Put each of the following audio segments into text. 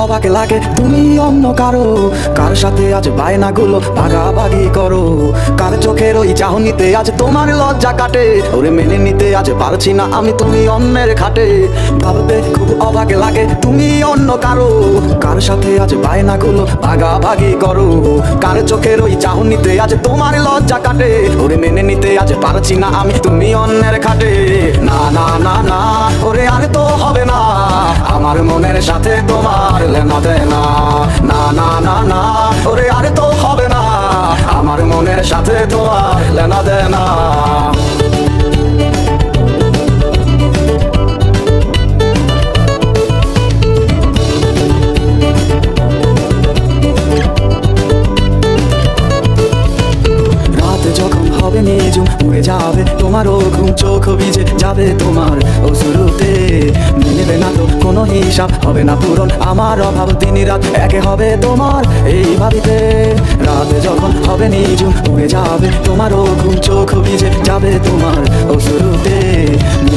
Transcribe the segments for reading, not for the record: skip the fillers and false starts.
অবাক লাগে তুমি অন্য কারো, কার সাথে আজ বায়নাগুলো ভাগাভাগি করো। কার চোখের ওই চাহনিতে আজ তোমার লজ্জা কাটে, ওরে মেনে নিতে আজ পারছি না আমি তুমি অন্যের খাটে। ভাবতে খুব অবাক লাগে তুমি অন্য কারো, কার সাথে আজ বায়নাগুলো ভাগাভাগি করো। কার চোখের ওই চাহনিতে আজ তোমার লজ্জা কাটে, ওরে মেনে নিতে আজ পারছি না আমি তুমি অন্যের খাটে। না না না না ওরে আর তো হবে না, আমার মনের সাথে তোমার লেনা দেনা। না না না না ওরে আর তো হবে না, আমার মনের সাথে তোমার লেনা দেনা। নিজুম উড়ে যাবে তোমারও ঘুম, চোখ ভিজে যাবে তোমার অশ্রুতে। নেবে না তো কোনো হিসাব, হবে না পূরণ আমার অভাব, দিন রাত একে হবে তোমার এই ভাবিতে। রাতে যখন হবে নিজুম উড়ে যাবে তোমারও ঘুম, চোখ ভিজে যাবে তোমার অশ্রুতে।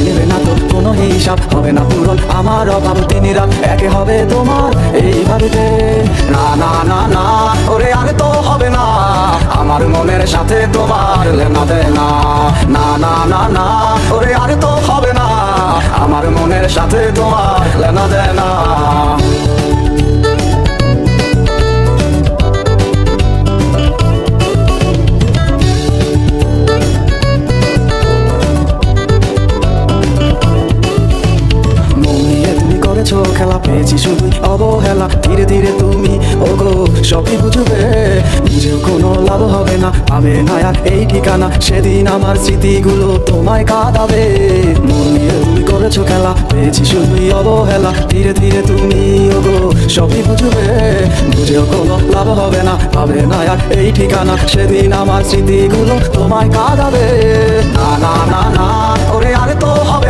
নেবে না তো কোনো হিসাব, হবে না পূরণ আমার অভাব, দিন রাত একে হবে তোমার এই ভাবিতে। না না না না ওরে আর তো হবে না, আমার মনের সাথে তোমার লেনা দেনা। না না না না ওরে আর তো হবে না, আমার মনের সাথে তোমার লেনা দেনা। খেলা পেয়েছি শুধুই অবহেলা, ধীরে ধীরে তুমি ওগো সবই বুঝবে। বুঝেও কোনো লাভ হবে না, পাবে না আর এই ঠিকানা, সেদিন আমার স্মৃতিগুলো তোমায় কাঁদাবে। মন নিয়ে তুমি করেছো খেলা, পেয়েছি শুধুই অবহেলা, ধীরে ধীরে তুমি ওগো সবই বুঝবে। বুঝেও কোনো লাভ হবে না, পাবে না আর এই ঠিকানা, সেদিন আমার স্মৃতিগুলো তোমায় কাঁদাবে। না না না না ওরে আর তো হবে